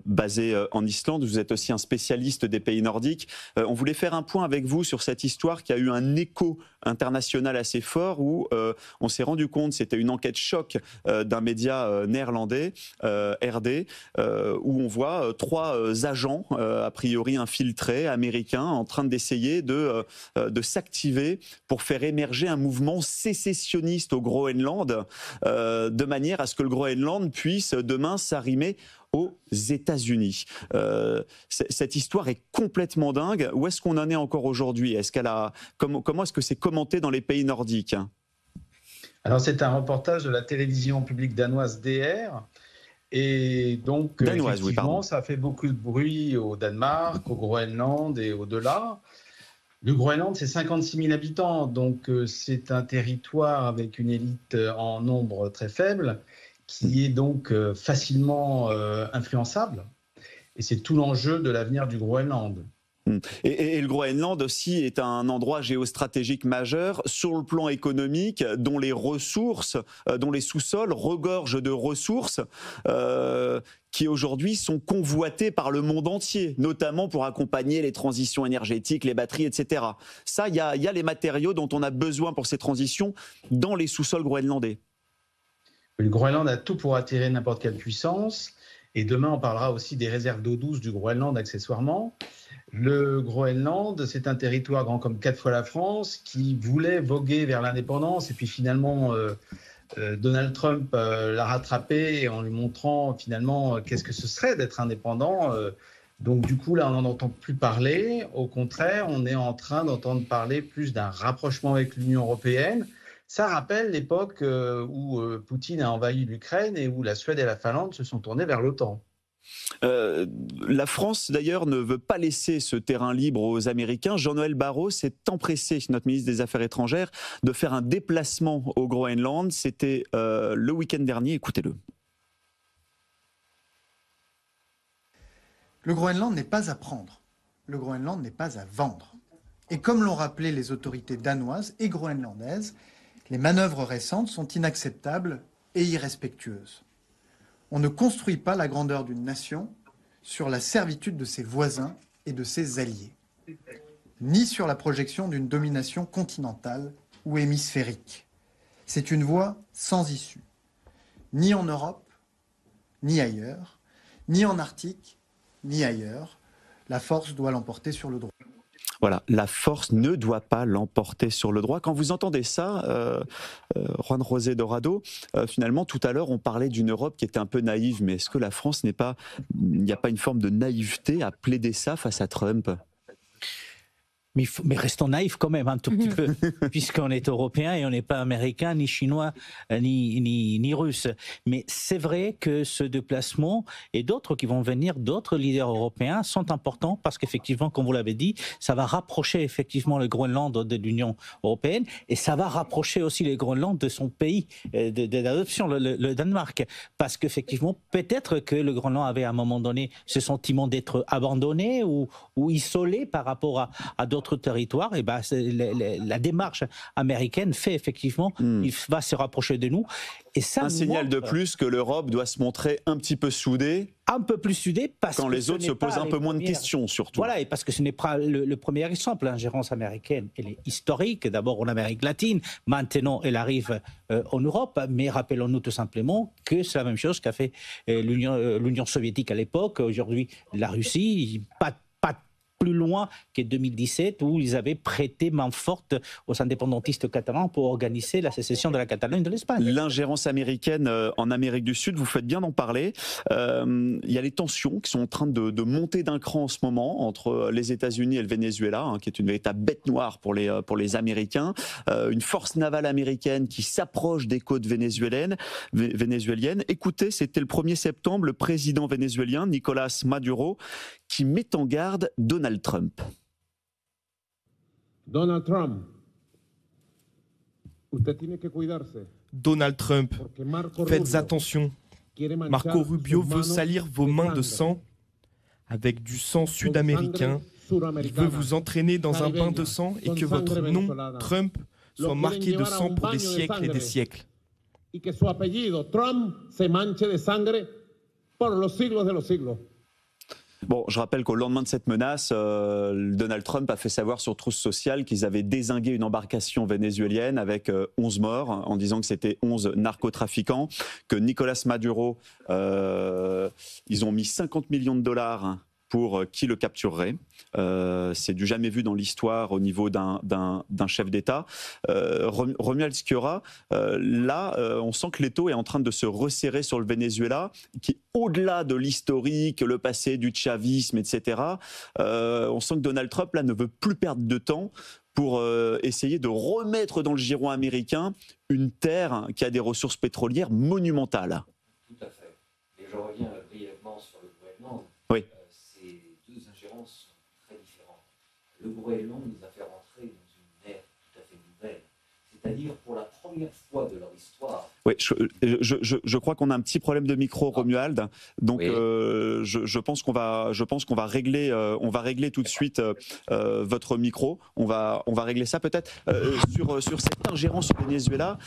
Speaker 2: basé en Islande. Vous êtes aussi un spécialiste des pays nordiques. On voulait faire un point avec vous sur cette histoire qui a eu un écho international assez fort où on s'est rendu compte, c'était une enquête choc d'un média néerlandais, RD, où on voit 3 agents, a priori infiltrés, américains, en train d'essayer de s'activer pour faire émerger un mouvement sécessionniste au Groenland, de manière à ce que le Groenland puisse demain s'arrimer aux États-Unis. Cette histoire est complètement dingue. Où est-ce qu'on en est encore aujourd'hui ? Comment est-ce que c'est commenté dans les pays nordiques ?
Speaker 11: Alors c'est un reportage de la télévision publique danoise DR. Et donc, effectivement, ça fait beaucoup de bruit au Danemark, au Groenland et au-delà. Le Groenland, c'est 56 000 habitants, donc c'est un territoire avec une élite en nombre très faible, qui est donc facilement influençable. Et c'est tout l'enjeu de l'avenir du Groenland.
Speaker 2: Et le Groenland aussi est un endroit géostratégique majeur sur le plan économique, dont les ressources, dont les sous-sols regorgent de ressources qui aujourd'hui sont convoitées par le monde entier, notamment pour accompagner les transitions énergétiques, les batteries, etc. Ça, il y a les matériaux dont on a besoin pour ces transitions dans les sous-sols groenlandais.
Speaker 11: Le Groenland a tout pour attirer n'importe quelle puissance. Et demain, on parlera aussi des réserves d'eau douce du Groenland, accessoirement. Le Groenland, c'est un territoire grand comme 4 fois la France qui voulait voguer vers l'indépendance. Et puis finalement, Donald Trump l'a rattrapé en lui montrant finalement qu'est-ce que ce serait d'être indépendant. Donc du coup, là, on n'en entend plus parler. Au contraire, on est en train d'entendre parler plus d'un rapprochement avec l'Union européenne. Ça rappelle l'époque où Poutine a envahi l'Ukraine et où la Suède et la Finlande se sont tournées vers l'OTAN.
Speaker 2: La France, d'ailleurs, ne veut pas laisser ce terrain libre aux Américains. Jean-Noël Barrot s'est empressé, notre ministre des Affaires étrangères, de faire un déplacement au Groenland. C'était le week-end dernier. Écoutez-le.
Speaker 12: Le Groenland n'est pas à prendre. Le Groenland n'est pas à vendre. Et comme l'ont rappelé les autorités danoises et groenlandaises, les manœuvres récentes sont inacceptables et irrespectueuses. On ne construit pas la grandeur d'une nation sur la servitude de ses voisins et de ses alliés. ni sur la projection d'une domination continentale ou hémisphérique. C'est une voie sans issue, ni en Europe, ni ailleurs, ni en Arctique, ni ailleurs. La force doit l'emporter sur le droit.
Speaker 2: Voilà, la force ne doit pas l'emporter sur le droit. Quand vous entendez ça, Juan José Dorado, finalement, tout à l'heure, on parlait d'une Europe qui était un peu naïve, mais est-ce que la France il n'y a pas une forme de naïveté à plaider ça face à Trump ?
Speaker 7: Mais restons naïfs quand même un tout petit peu, puisqu'on est européen et on n'est pas américain, ni chinois, ni russe. Mais c'est vrai que ce déplacement et d'autres qui vont venir, d'autres leaders européens sont importants parce qu'effectivement, comme vous l'avez dit, ça va rapprocher effectivement le Groenland de l'Union européenne et ça va rapprocher aussi le Groenland de son pays d'adoption, le Danemark. Parce qu'effectivement, peut-être que le Groenland avait à un moment donné ce sentiment d'être abandonné ou isolé par rapport à d'autres territoires, et ben la démarche américaine fait effectivement, il va se rapprocher de nous. Et ça
Speaker 2: un signal de plus que l'Europe doit se montrer un petit peu soudée.
Speaker 7: Un peu plus soudée parce
Speaker 2: quand
Speaker 7: que
Speaker 2: les autres se posent un peu moins de questions, surtout.
Speaker 7: Voilà, et parce que ce n'est pas le premier exemple. L'ingérence américaine, elle est historique, d'abord en Amérique latine, maintenant elle arrive en Europe, mais rappelons-nous tout simplement que c'est la même chose qu'a fait l'Union soviétique à l'époque, aujourd'hui la Russie, pas plus loin que 2017 où ils avaient prêté main forte aux indépendantistes catalans pour organiser la sécession de la Catalogne de l'Espagne.
Speaker 2: L'ingérence américaine en Amérique du Sud, vous faites bien d'en parler. Il y a les tensions qui sont en train de monter d'un cran en ce moment entre les États-Unis et le Venezuela, qui est une véritable bête noire pour les Américains. Une force navale américaine qui s'approche des côtes vénézuéliennes. Écoutez, c'était le 1er septembre, le président vénézuélien Nicolás Maduro qui met en garde Donald Trump.
Speaker 13: Donald Trump, faites attention. Marco Rubio veut salir vos mains de sang avec du sang sud-américain. Il veut vous entraîner dans un bain de sang et que votre nom, Trump, soit marqué de sang pour des siècles et des siècles.
Speaker 14: Y que su apellido, Trump, se manche de sangre por los siglos de los siglos.
Speaker 2: Bon, je rappelle qu'au lendemain de cette menace, Donald Trump a fait savoir sur Truth Social qu'ils avaient dézingué une embarcation vénézuélienne avec 11 morts, en disant que c'était 11 narcotrafiquants, que Nicolás Maduro, ils ont mis 50 millions de dollars pour qui le capturerait. C'est du jamais vu dans l'histoire au niveau d'un chef d'État. Romuald Sciorra, là, on sent que l'étau est en train de se resserrer sur le Venezuela, qui, au-delà de l'historique, le passé du chavisme, etc., on sent que Donald Trump, là, ne veut plus perdre de temps pour essayer de remettre dans le giron américain une terre qui a des ressources pétrolières monumentales.
Speaker 3: Tout à fait. Et je reviens brièvement sur le Groenland.
Speaker 2: Oui.
Speaker 3: Ces deux ingérences sont très différentes. Le Groenland nous a fait rentrer dans une ère tout à fait nouvelle. C'est-à-dire pour la première fois de leur histoire.
Speaker 2: Oui, je crois qu'on a un petit problème de micro, Romuald. Donc, oui. Je pense qu'on va régler tout de suite votre micro. On va régler ça peut-être sur cette ingérence au Venezuela.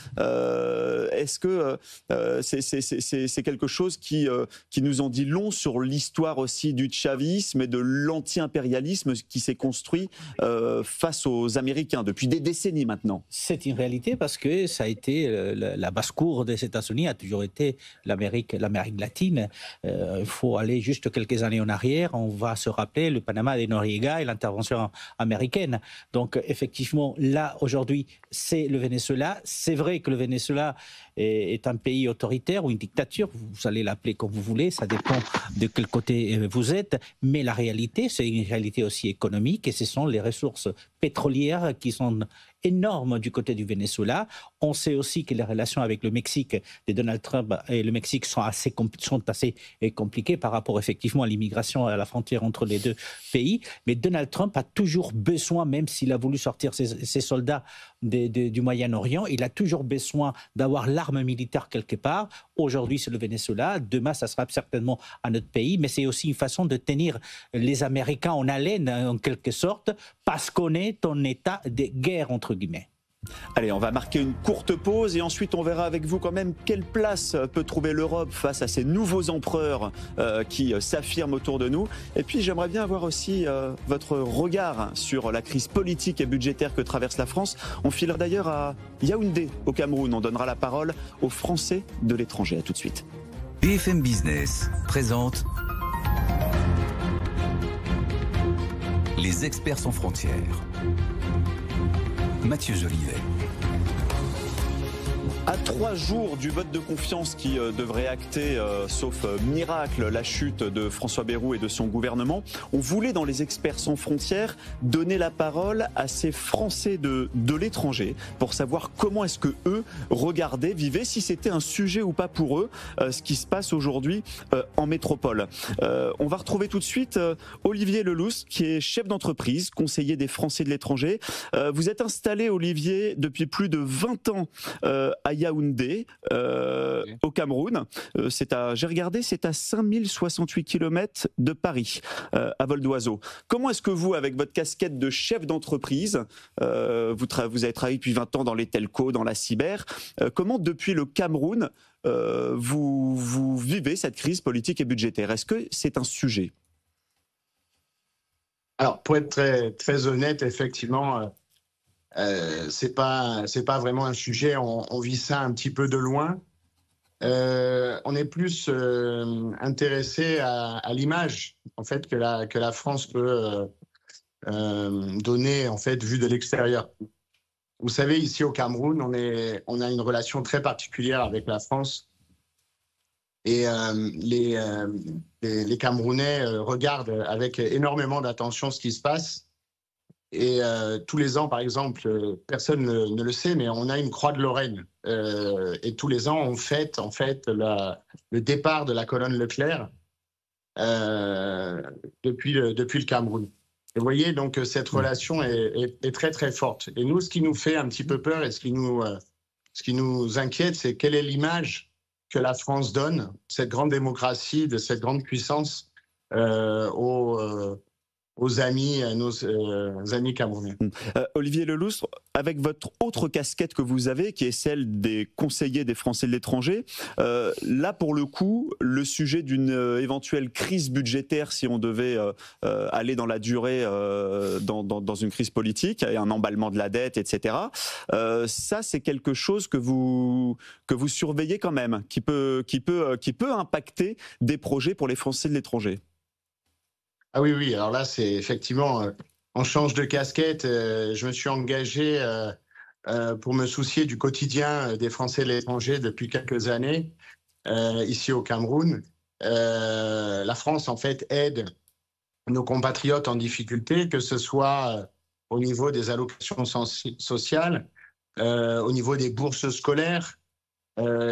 Speaker 2: Est-ce que c'est quelque chose qui nous en dit long sur l'histoire aussi du chavisme et de l'anti-impérialisme qui s'est construit face aux Américains depuis des décennies maintenant?
Speaker 7: C'est une réalité parce que ça a été la basse-cour des États-Unis a toujours été l'Amérique latine. Il faut aller juste quelques années en arrière. On va se rappeler le Panama de Noriega et l'intervention américaine. Donc effectivement, là aujourd'hui, c'est le Venezuela. C'est vrai que le Venezuela est un pays autoritaire ou une dictature. Vous allez l'appeler comme vous voulez. Ça dépend de quel côté vous êtes. Mais la réalité, c'est une réalité aussi économique et ce sont les ressources pétrolières qui sont énormes du côté du Venezuela. On sait aussi que les relations avec le Mexique de Donald Trump et le Mexique sont assez compliquées par rapport effectivement à l'immigration à la frontière entre les deux pays. Mais Donald Trump a toujours besoin, même s'il a voulu sortir ses soldats du Moyen-Orient, il a toujours besoin d'avoir l'arme militaire quelque part. Aujourd'hui, c'est le Venezuela. Demain, ça sera certainement un autre pays. Mais c'est aussi une façon de tenir les Américains en haleine, en quelque sorte, parce qu'on est en état de guerre, entre guillemets.
Speaker 2: Allez, on va marquer une courte pause et ensuite on verra avec vous quand même quelle place peut trouver l'Europe face à ces nouveaux empereurs qui s'affirment autour de nous. Et puis j'aimerais bien avoir aussi votre regard sur la crise politique et budgétaire que traverse la France. On filera d'ailleurs à Yaoundé, au Cameroun. On donnera la parole aux Français de l'étranger. À tout de suite.
Speaker 1: BFM Business présente Les experts sans frontières. Mathieu Jolivet.
Speaker 2: À 3 jours du vote de confiance qui devrait acter, sauf miracle, la chute de François Bayrou et de son gouvernement, on voulait dans les experts sans frontières donner la parole à ces Français de l'étranger pour savoir comment est-ce que eux regardaient, vivaient, si c'était un sujet ou pas pour eux, ce qui se passe aujourd'hui en métropole. On va retrouver tout de suite Olivier Leloustre, qui est chef d'entreprise, conseiller des Français de l'étranger. Vous êtes installé, Olivier, depuis plus de 20 ans à Yaoundé, au Cameroun. J'ai regardé, c'est à 5068 km de Paris, à vol d'oiseau. Comment est-ce que vous, avec votre casquette de chef d'entreprise, vous avez travaillé depuis 20 ans dans les telcos, dans la cyber, comment depuis le Cameroun, vous vivez cette crise politique et budgétaire? Est-ce que c'est un sujet?
Speaker 15: Alors, pour être très, très honnête, effectivement, c'est pas vraiment un sujet. On vit ça un petit peu de loin. On est plus intéressé à l'image en fait que la France peut donner en fait vue de l'extérieur. Vous savez, ici au Cameroun, on a une relation très particulière avec la France et les Camerounais regardent avec énormément d'attention ce qui se passe. Et tous les ans, par exemple, personne ne le sait, mais on a une croix de Lorraine. Et tous les ans, on fête en fait le départ de la colonne Leclerc depuis le Cameroun. Et vous voyez, donc cette relation est très très forte. Et nous, ce qui nous fait un petit peu peur et ce qui nous inquiète, c'est quelle est l'image que la France donne, cette grande démocratie, de cette grande puissance aux amis, nos amis camerounais.
Speaker 2: Olivier Leloustre, avec votre autre casquette que vous avez, qui est celle des conseillers des Français de l'étranger, là pour le coup, le sujet d'une éventuelle crise budgétaire, si on devait aller dans la durée, dans une crise politique, et un emballement de la dette, etc., ça c'est quelque chose que vous surveillez quand même, qui peut impacter des projets pour les Français de l'étranger.
Speaker 15: Ah oui, alors là, c'est effectivement, on change de casquette. Je me suis engagé pour me soucier du quotidien des Français de l'étranger depuis quelques années, ici au Cameroun. La France, en fait, aide nos compatriotes en difficulté, que ce soit au niveau des allocations sociales, au niveau des bourses scolaires.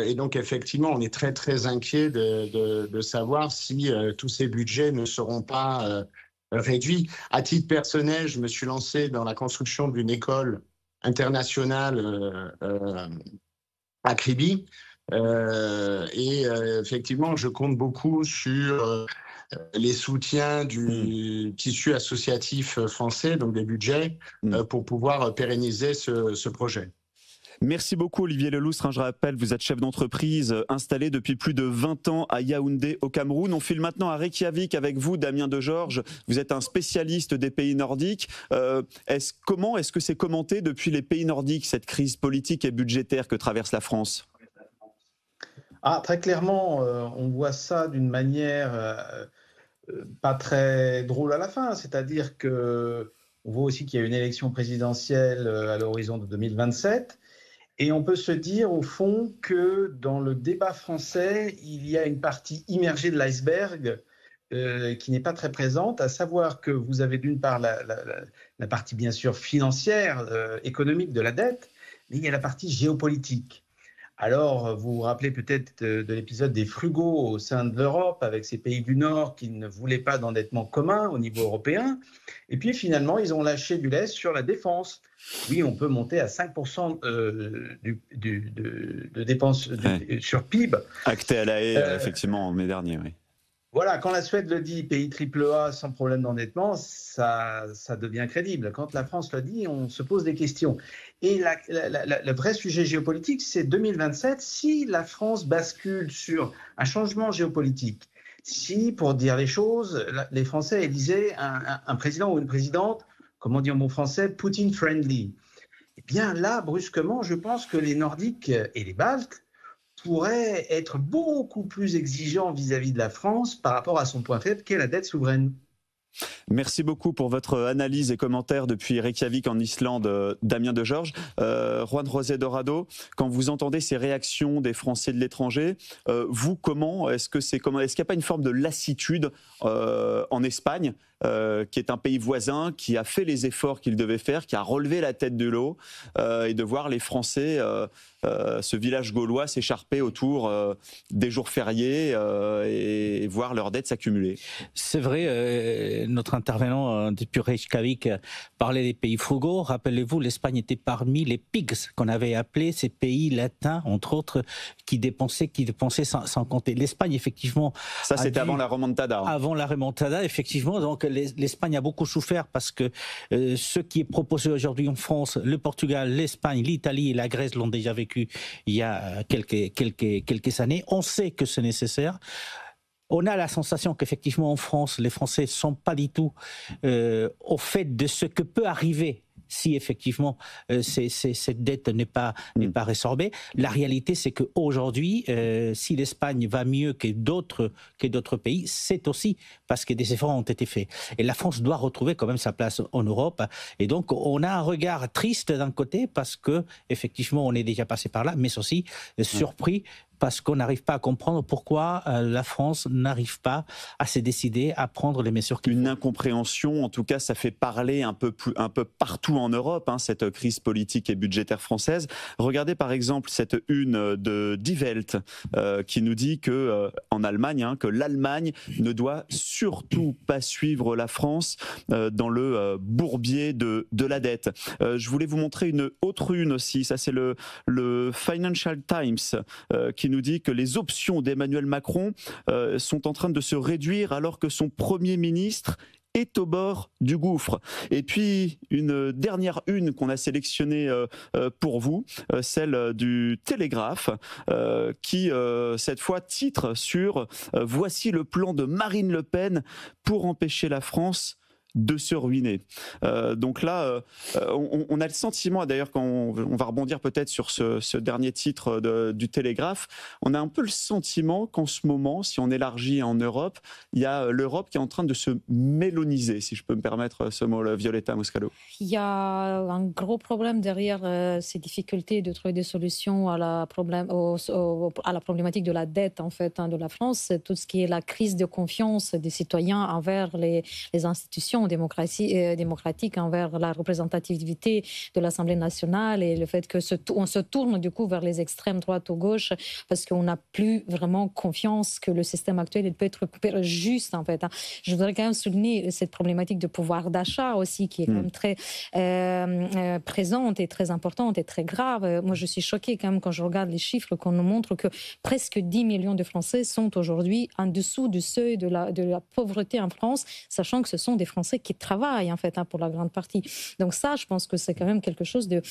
Speaker 15: Et donc, effectivement, on est très, très inquiet de savoir si tous ces budgets ne seront pas réduits. À titre personnel, je me suis lancé dans la construction d'une école internationale à Kribi. Et effectivement, je compte beaucoup sur les soutiens du tissu associatif français, donc des budgets, pour pouvoir pérenniser ce projet.
Speaker 2: Merci beaucoup Olivier Leloustre. Je rappelle, vous êtes chef d'entreprise installé depuis plus de 20 ans à Yaoundé au Cameroun. On file maintenant à Reykjavik avec vous, Damien Degeorges. Vous êtes un spécialiste des pays nordiques. Comment est-ce que c'est commenté depuis les pays nordiques, cette crise politique et budgétaire que traverse la France?
Speaker 11: Très clairement, on voit ça d'une manière pas très drôle à la fin. C'est-à-dire qu'on voit aussi qu'il y a une élection présidentielle à l'horizon de 2027. Et on peut se dire, au fond, que dans le débat français, il y a une partie immergée de l'iceberg qui n'est pas très présente, à savoir que vous avez d'une part la partie, bien sûr, financière, économique de la dette, mais il y a la partie géopolitique. Alors, vous vous rappelez peut-être de l'épisode des frugaux au sein de l'Europe, avec ces pays du Nord qui ne voulaient pas d'endettement commun au niveau européen. Et puis, finalement, ils ont lâché du lest sur la défense. Oui, on peut monter à 5% de dépenses sur PIB.
Speaker 2: Acté à la haie, effectivement, en mai dernier, oui.
Speaker 11: Voilà, quand la Suède le dit, pays AAA sans problème d'endettement, ça devient crédible. Quand la France le dit, on se pose des questions. Et le vrai sujet géopolitique, c'est 2027. Si la France bascule sur un changement géopolitique, si, pour dire les choses, les Français élisaient un président ou une présidente, comment dire en bon français, Poutine-friendly, eh bien là, brusquement, je pense que les Nordiques et les Baltes pourrait être beaucoup plus exigeant vis-à-vis de la France par rapport à son point faible qu'est la dette souveraine.
Speaker 2: Merci beaucoup pour votre analyse et commentaires depuis Reykjavik en Islande, Damien de Georges. Juan José Dorado, quand vous entendez ces réactions des Français de l'étranger, vous, est-ce qu'il n'y a pas une forme de lassitude en Espagne, qui est un pays voisin, qui a fait les efforts qu'il devait faire, qui a relevé la tête de l'eau, et de voir les Français, ce village gaulois, s'écharper autour des jours fériés et voir leurs dettes s'accumuler?
Speaker 7: C'est vrai, notre intervenant depuis Reykjavik parlait des pays frugaux. Rappelez-vous, l'Espagne était parmi les pigs qu'on avait appelés, ces pays latins, entre autres, qui dépensaient sans compter. L'Espagne, effectivement...
Speaker 2: Ça, c'était avant la remontada.
Speaker 7: Avant la remontada, effectivement. Donc, l'Espagne a beaucoup souffert parce que ce qui est proposé aujourd'hui en France, le Portugal, l'Espagne, l'Italie et la Grèce l'ont déjà vécu il y a quelques années. On sait que c'est nécessaire. On a la sensation qu'effectivement en France, les Français ne sont pas du tout au fait de ce que peut arriver si effectivement cette dette n'est pas résorbée. La réalité, c'est qu'aujourd'hui, si l'Espagne va mieux que d'autres pays, c'est aussi parce que des efforts ont été faits. Et la France doit retrouver quand même sa place en Europe. Et donc, on a un regard triste d'un côté parce que effectivement, on est déjà passé par là, mais aussi surpris parce qu'on n'arrive pas à comprendre pourquoi la France n'arrive pas à se décider à prendre les mesures qu'il faut.
Speaker 2: Une incompréhension, en tout cas, ça fait parler un peu partout en Europe, cette crise politique et budgétaire française. Regardez par exemple cette une de Die Welt qui nous dit que en Allemagne, que l'Allemagne ne doit surtout pas suivre la France dans le bourbier de la dette. Je voulais vous montrer une autre une aussi, ça c'est le Financial Times qui nous dit que les options d'Emmanuel Macron sont en train de se réduire alors que son Premier ministre est au bord du gouffre. Et puis, une dernière une qu'on a sélectionnée pour vous, celle du Télégraphe, qui, cette fois, titre sur « Voici le plan de Marine Le Pen pour empêcher la France de se ruiner ». Donc là, on a le sentiment, d'ailleurs, quand on va rebondir peut-être sur ce dernier titre du Télégraphe, on a un peu le sentiment qu'en ce moment, si on élargit en Europe, il y a l'Europe qui est en train de se méloniser, si je peux me permettre ce mot, Violeta Moscalo.
Speaker 4: Il y a un gros problème derrière ces difficultés de trouver des solutions à la problématique de la dette, en fait, de la France. C'est tout ce qui est la crise de confiance des citoyens envers les institutions démocratique envers la représentativité de l'Assemblée nationale et le fait qu'on se tourne du coup vers les extrêmes droite ou gauche parce qu'on n'a plus vraiment confiance que le système actuel il peut être juste en fait. Je voudrais quand même souligner cette problématique de pouvoir d'achat aussi qui est quand même très présente et très importante et très grave. Moi je suis choquée quand même quand je regarde les chiffres qu'on nous montre que presque 10 millions de Français sont aujourd'hui en dessous du seuil de la pauvreté en France, sachant que ce sont des Français qui travaillent en fait pour la grande partie. Donc ça, je pense que c'est quand même quelque chose de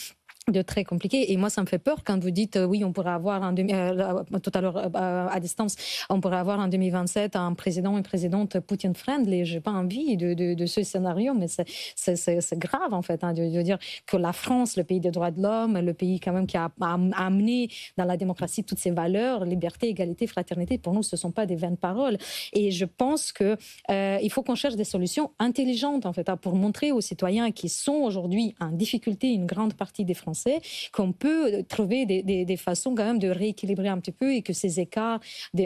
Speaker 4: très compliqué. Et moi, ça me fait peur quand vous dites, oui, on pourrait avoir tout à l'heure à distance, on pourrait avoir en 2027 un président et une présidente Poutine-friendly. J'ai pas envie de ce scénario, mais c'est grave en fait, de dire que la France, le pays des droits de l'homme, le pays quand même qui a amené dans la démocratie toutes ces valeurs, liberté, égalité, fraternité, pour nous, ce sont pas des vaines paroles. Et je pense que il faut qu'on cherche des solutions intelligentes en fait, pour montrer aux citoyens qui sont aujourd'hui en difficulté, une grande partie des Français, qu'on peut trouver des façons quand même de rééquilibrer un petit peu et que ces écarts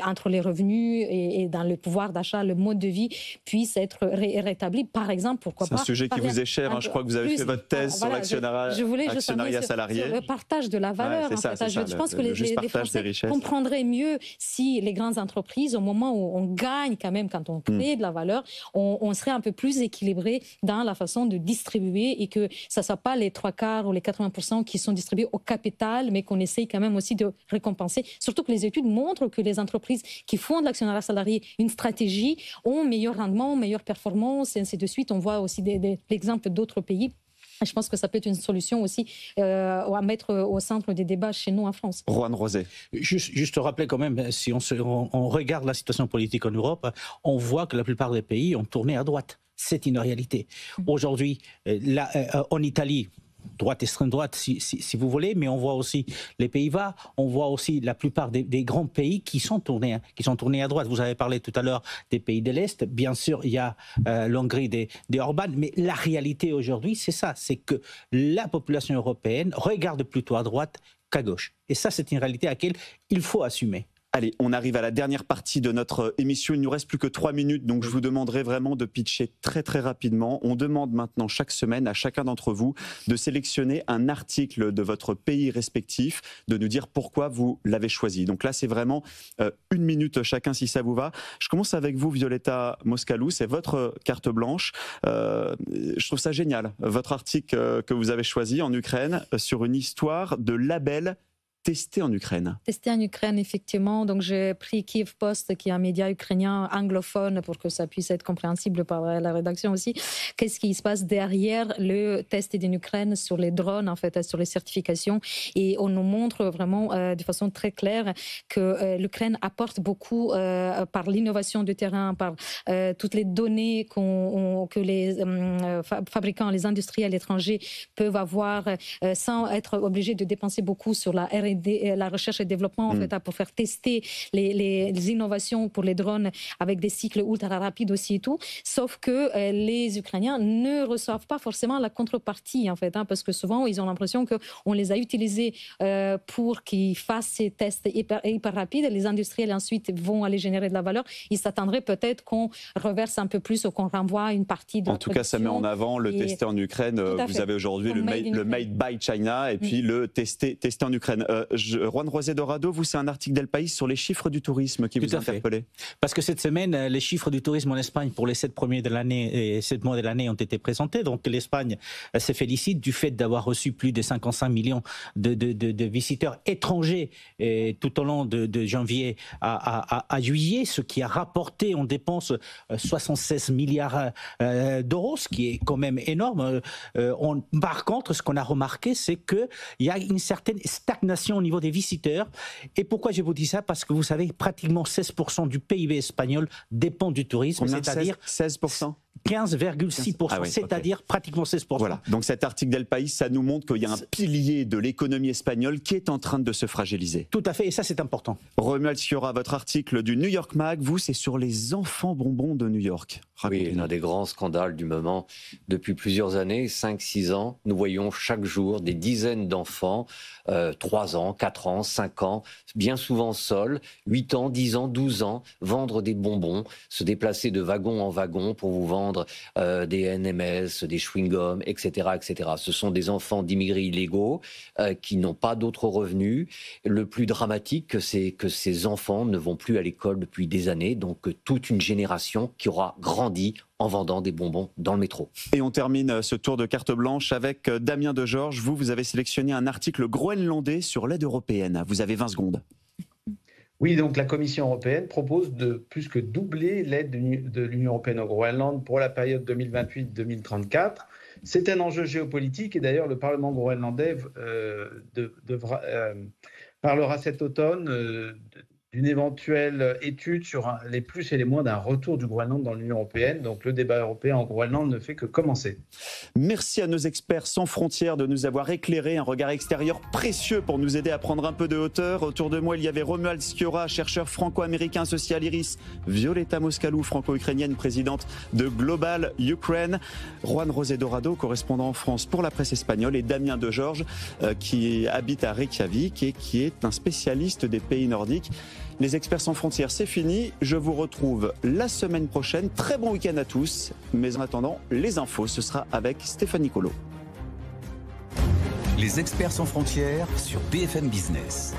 Speaker 4: entre les revenus et dans le pouvoir d'achat, le mode de vie puisse être rétabli. Par exemple, pourquoi pas...
Speaker 2: C'est un sujet qui vous est cher, je crois que vous avez fait votre thèse sur l'actionnariat salarié.
Speaker 4: Sur le partage de la valeur. Je pense que les Français comprendraient mieux si les grandes entreprises, au moment où on gagne quand même, quand on crée de la valeur, on serait un peu plus équilibré dans la façon de distribuer et que ça ne soit pas les 3/4 ou les 80% subventions qui sont distribuées au capital, mais qu'on essaye quand même aussi de récompenser. Surtout que les études montrent que les entreprises qui font de l'actionnariat salarié une stratégie ont meilleur rendement, meilleure performance, et ainsi de suite. On voit aussi l'exemple d'autres pays. Je pense que ça peut être une solution aussi à mettre au centre des débats chez nous en France.
Speaker 2: Juan Rosé.
Speaker 7: Juste rappeler quand même, si on regarde la situation politique en Europe, on voit que la plupart des pays ont tourné à droite. C'est une réalité. Aujourd'hui, en Italie, droite, extrême droite, si vous voulez, mais on voit aussi les Pays-Bas, on voit aussi la plupart des grands pays qui sont tournés à droite. Vous avez parlé tout à l'heure des pays de l'Est. Bien sûr, il y a l'Hongrie des Orban, mais la réalité aujourd'hui, c'est ça, c'est que la population européenne regarde plutôt à droite qu'à gauche. Et ça, c'est une réalité à laquelle il faut assumer.
Speaker 2: Allez, on arrive à la dernière partie de notre émission. Il ne nous reste plus que 3 minutes, donc je vous demanderai vraiment de pitcher très très rapidement. On demande maintenant chaque semaine à chacun d'entre vous de sélectionner un article de votre pays respectif, de nous dire pourquoi vous l'avez choisi. Donc là, c'est vraiment 1 minute chacun si ça vous va. Je commence avec vous, Violeta Moscalou, c'est votre carte blanche. Je trouve ça génial, votre article que vous avez choisi en Ukraine sur une histoire de label testé en Ukraine.
Speaker 4: Testé en Ukraine, effectivement. Donc, j'ai pris Kiev Post, qui est un média ukrainien anglophone, pour que ça puisse être compréhensible par la rédaction aussi. Qu'est-ce qui se passe derrière le test en Ukraine sur les drones, en fait, sur les certifications. Et on nous montre vraiment de façon très claire que l'Ukraine apporte beaucoup par l'innovation du terrain, par toutes les données que les fabricants, les industriels étrangers peuvent avoir sans être obligés de dépenser beaucoup sur la R&D, la recherche et développement en fait, pour faire tester les innovations pour les drones avec des cycles ultra rapides aussi et tout. Sauf que les Ukrainiens ne reçoivent pas forcément la contrepartie en fait, parce que souvent ils ont l'impression qu'on les a utilisés pour qu'ils fassent ces tests hyper rapides. Les industriels ensuite vont aller générer de la valeur. Ils s'attendraient peut-être qu'on reverse un peu plus ou qu'on renvoie une partie de la production.
Speaker 2: En tout cas, ça met en avant le testé en Ukraine. Vous avez aujourd'hui le made by China et puis le testé en Ukraine. Juan Rosé Dorado, vous, c'est un article d'El País sur les chiffres du tourisme qui vous a interpellé.
Speaker 7: Parce que cette semaine, les chiffres du tourisme en Espagne pour les 7 premiers de l'année et 7 mois de l'année ont été présentés. Donc l'Espagne se félicite du fait d'avoir reçu plus de 55 millions de visiteurs étrangers tout au long de janvier à juillet, ce qui a rapporté en dépenses 76 milliards d'euros, ce qui est quand même énorme. Par contre, ce qu'on a remarqué, c'est qu'il y a une certaine stagnation au niveau des visiteurs. Et pourquoi je vous dis ça? Parce que vous savez, pratiquement 16% du PIB espagnol dépend du tourisme, c'est-à-dire
Speaker 2: 16%.
Speaker 7: 15,6%, c'est-à-dire pratiquement 16%.
Speaker 2: Voilà, donc cet article d'El País, ça nous montre qu'il y a un pilier de l'économie espagnole qui est en train de se fragiliser.
Speaker 7: Tout à fait, et ça c'est important.
Speaker 2: Romuald Sciorra, votre article du New York Mag, vous, c'est sur les enfants bonbons de New York.
Speaker 3: Oui, l'un des grands scandales du moment. Depuis plusieurs années, 5-6 ans, nous voyons chaque jour des dizaines d'enfants, 3 ans, 4 ans, 5 ans, bien souvent seuls, 8 ans, 10 ans, 12 ans, vendre des bonbons, se déplacer de wagon en wagon pour vous vendre des NMS, des chewing-gums, etc., etc. Ce sont des enfants d'immigrés illégaux qui n'ont pas d'autres revenus. Le plus dramatique, c'est que ces enfants ne vont plus à l'école depuis des années, donc toute une génération qui aura grandi en vendant des bonbons dans le métro.
Speaker 2: Et on termine ce tour de carte blanche avec Damien Degeorges. Vous avez sélectionné un article groenlandais sur l'aide européenne. Vous avez 20 secondes.
Speaker 11: Oui, donc la Commission européenne propose de plus que doubler l'aide de l'Union européenne au Groenland pour la période 2028-2034. C'est un enjeu géopolitique et d'ailleurs le Parlement groenlandais parlera cet automne d'une éventuelle étude sur les plus et les moins d'un retour du Groenland dans l'Union européenne. Donc le débat européen en Groenland ne fait que commencer.
Speaker 2: Merci à nos experts sans frontières de nous avoir éclairé, un regard extérieur précieux pour nous aider à prendre un peu de hauteur. Autour de moi, il y avait Romuald Sciorra, chercheur franco-américain associé à l'IRIS, Violeta Moscalou, franco-ukrainienne, présidente de Global Ukraine, Juan Rosé Dorado, correspondant en France pour la presse espagnole, et Damien Degeorges, qui habite à Reykjavik et qui est un spécialiste des pays nordiques. Les experts sans frontières, c'est fini. Je vous retrouve la semaine prochaine. Très bon week-end à tous. Mais en attendant, les infos, ce sera avec Stéphanie Colo.
Speaker 1: Les experts sans frontières sur BFM Business.